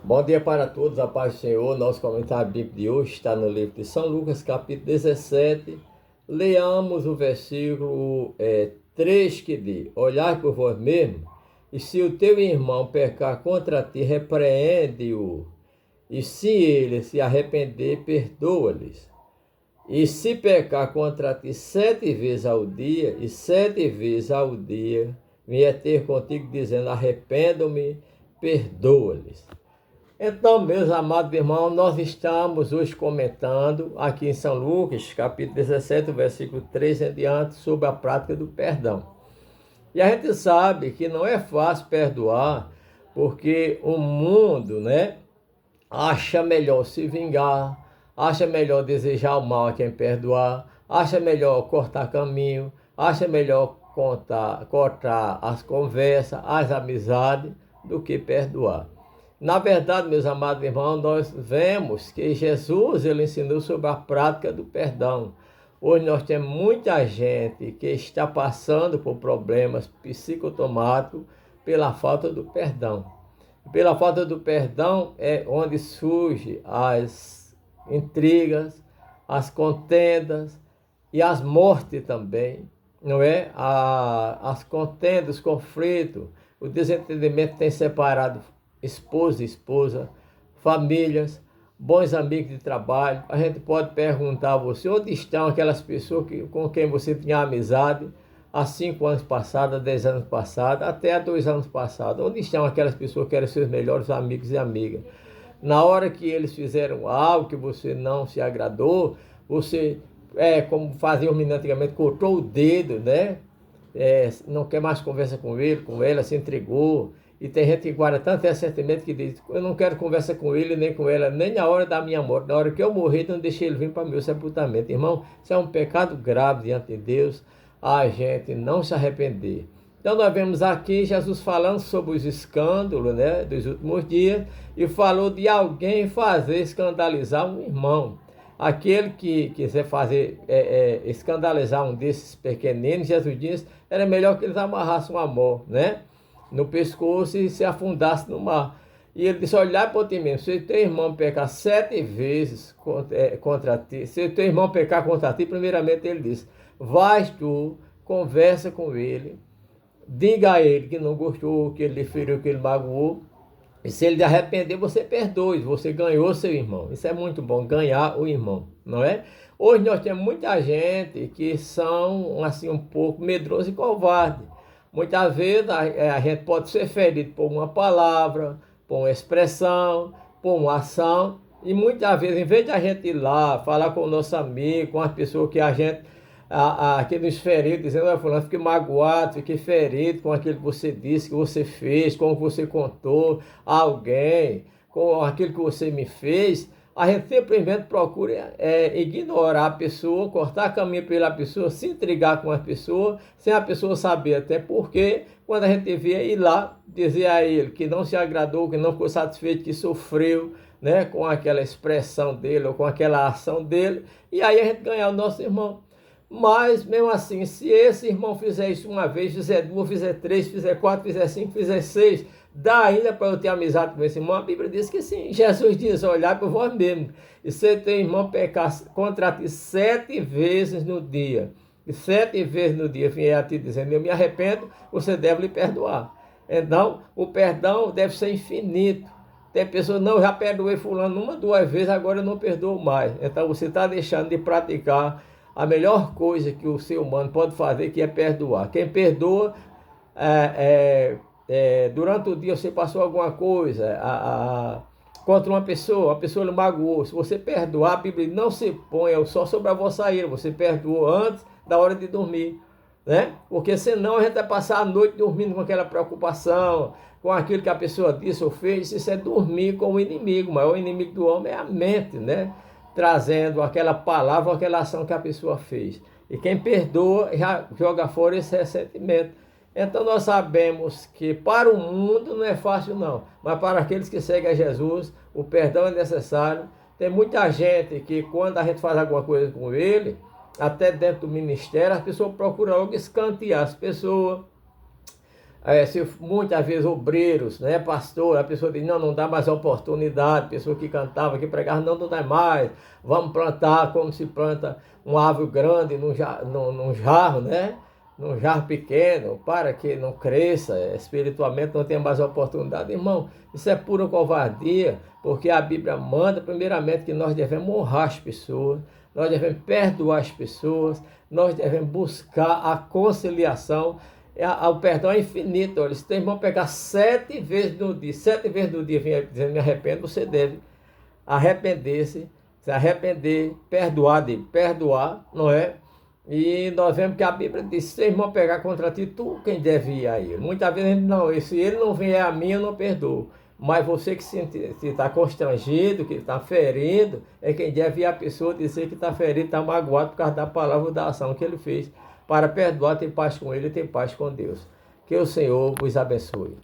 Bom dia para todos, a paz do Senhor. Nosso comentário bíblico de hoje está no livro de São Lucas, capítulo 17. Leamos o versículo 3 que diz: Olhai por vós mesmos, e se o teu irmão pecar contra ti, repreende-o, e se ele se arrepender, perdoa-lhes. E se pecar contra ti 7 vezes ao dia, e 7 vezes ao dia vier ter contigo dizendo: arrependo-me, perdoa-lhes. Então, meus amados irmãos, nós estamos hoje comentando aqui em São Lucas, capítulo 17, versículo 3 em diante, sobre a prática do perdão. E a gente sabe que não é fácil perdoar, porque o mundo, acha melhor se vingar, acha melhor desejar o mal a quem perdoar, acha melhor cortar caminho, acha melhor cortar as conversas, as amizades, do que perdoar. Na verdade, meus amados irmãos, nós vemos que Jesus ele ensinou sobre a prática do perdão. Hoje nós temos muita gente que está passando por problemas psicossomáticos pela falta do perdão. Pela falta do perdão é onde surgem as intrigas, as contendas e as mortes também, não é? As contendas, os conflitos, o desentendimento tem separado esposa e esposa, famílias, bons amigos de trabalho. A gente pode perguntar a você, onde estão aquelas pessoas com quem você tinha amizade há 5 anos passados, há 10 anos passados, até há 2 anos passados? Onde estão aquelas pessoas que eram seus melhores amigos e amigas? Na hora que eles fizeram algo que você não se agradou, você, como faziam os meninos antigamente, cortou o dedo, né? Não quer mais conversa com ele, com ela, se entregou. E tem gente que guarda tanto esse sentimento que diz: eu não quero conversa com ele, nem com ela, nem na hora da minha morte. Na hora que eu morrer, não deixei ele vir para o meu sepultamento. Irmão, isso é um pecado grave diante de Deus, a gente não se arrepender. Então nós vemos aqui Jesus falando sobre os escândalos, dos últimos dias, e falou de alguém fazer escandalizar um irmão. Aquele que quiser fazer escandalizar um desses pequeninos, Jesus disse, era melhor que eles amarrassem uma mão, no pescoço e se afundasse no mar. E ele disse: olhar para ti mesmo, se teu irmão pecar 7 vezes contra ti, se teu irmão pecar contra ti, primeiramente ele disse: vais tu, conversa com ele, diga a ele que não gostou, que ele lhe feriu, que ele magoou, e se ele de arrepender, você perdoe, você ganhou seu irmão. Isso é muito bom, ganhar o irmão, não é? Hoje nós temos muita gente que são assim um pouco medrosos e covardes. Muitas vezes a gente pode ser ferido por uma palavra, por uma expressão, por uma ação, e muitas vezes, em vez de a gente ir lá, falar com o nosso amigo, com as pessoas que a gente, que nos feriu, dizendo: olha, fulano, fiquei magoado, fiquei ferido com aquilo que você disse, que você fez, como você contou a alguém, com aquilo que você me fez. A gente simplesmente procura ignorar a pessoa, cortar caminho pela pessoa, se intrigar com a pessoa, sem a pessoa saber. Até porque, quando a gente devia ir lá, dizer a ele que não se agradou, que não ficou satisfeito, que sofreu, com aquela expressão dele ou com aquela ação dele, e aí a gente ganhar o nosso irmão. Mas, mesmo assim, se esse irmão fizer isso uma vez, fizer 2, fizer 3, fizer 4, fizer 5, fizer 6, dá ainda para eu ter amizade com esse irmão? A Bíblia diz que sim. Jesus diz: olhar para vós mesmo. E se teu irmão pecar contra ti 7 vezes no dia, e 7 vezes no dia vier a ti dizendo: eu me arrependo, você deve lhe perdoar. Então, o perdão deve ser infinito. Tem pessoas: não, já perdoei fulano 1, 2 vezes, agora eu não perdoo mais. Então, você está deixando de praticar a melhor coisa que o ser humano pode fazer, que é perdoar. Quem perdoa, durante o dia você passou alguma coisa contra uma pessoa, a pessoa lhe magoou. Se você perdoar, a Bíblia não se põe só sobre a vossa ira, você perdoou antes da hora de dormir, Porque senão a gente vai passar a noite dormindo com aquela preocupação, com aquilo que a pessoa disse ou fez. Isso é dormir com o inimigo. O maior inimigo do homem é a mente, trazendo aquela palavra ou aquela ação que a pessoa fez. E quem perdoa já joga fora esse ressentimento. Então nós sabemos que para o mundo não é fácil não, mas para aqueles que seguem a Jesus, o perdão é necessário. Tem muita gente que quando a gente faz alguma coisa com ele, até dentro do ministério, as pessoas procuram logo escantear as pessoas, Se muitas vezes obreiros, né, pastor, a pessoa diz, não dá mais oportunidade, pessoa que cantava, que pregava, não dá mais, vamos plantar como se planta uma árvore grande num jarro, né, num jarro pequeno, para que não cresça, espiritualmente não tenha mais oportunidade. Irmão, isso é pura covardia, porque a Bíblia manda, primeiramente, que nós devemos honrar as pessoas, nós devemos perdoar as pessoas, nós devemos buscar a conciliação. O perdão é infinito. Olha, se teu irmão pegar 7 vezes no dia, 7 vezes no dia, vem dizendo me arrependo, você deve arrepender-se, se arrepender, perdoar, não é? E nós vemos que a Bíblia diz, se teu irmão pegar contra ti, tu quem deve ir a ele. Muitas vezes a gente não, se ele não vier a mim, eu não perdoo. Mas você que se está constrangido, que está ferido, é quem deve ir a pessoa dizer que está ferido, está magoado por causa da palavra, da ação que ele fez. Para perdoar, ter paz com ele e ter paz com Deus. Que o Senhor vos abençoe.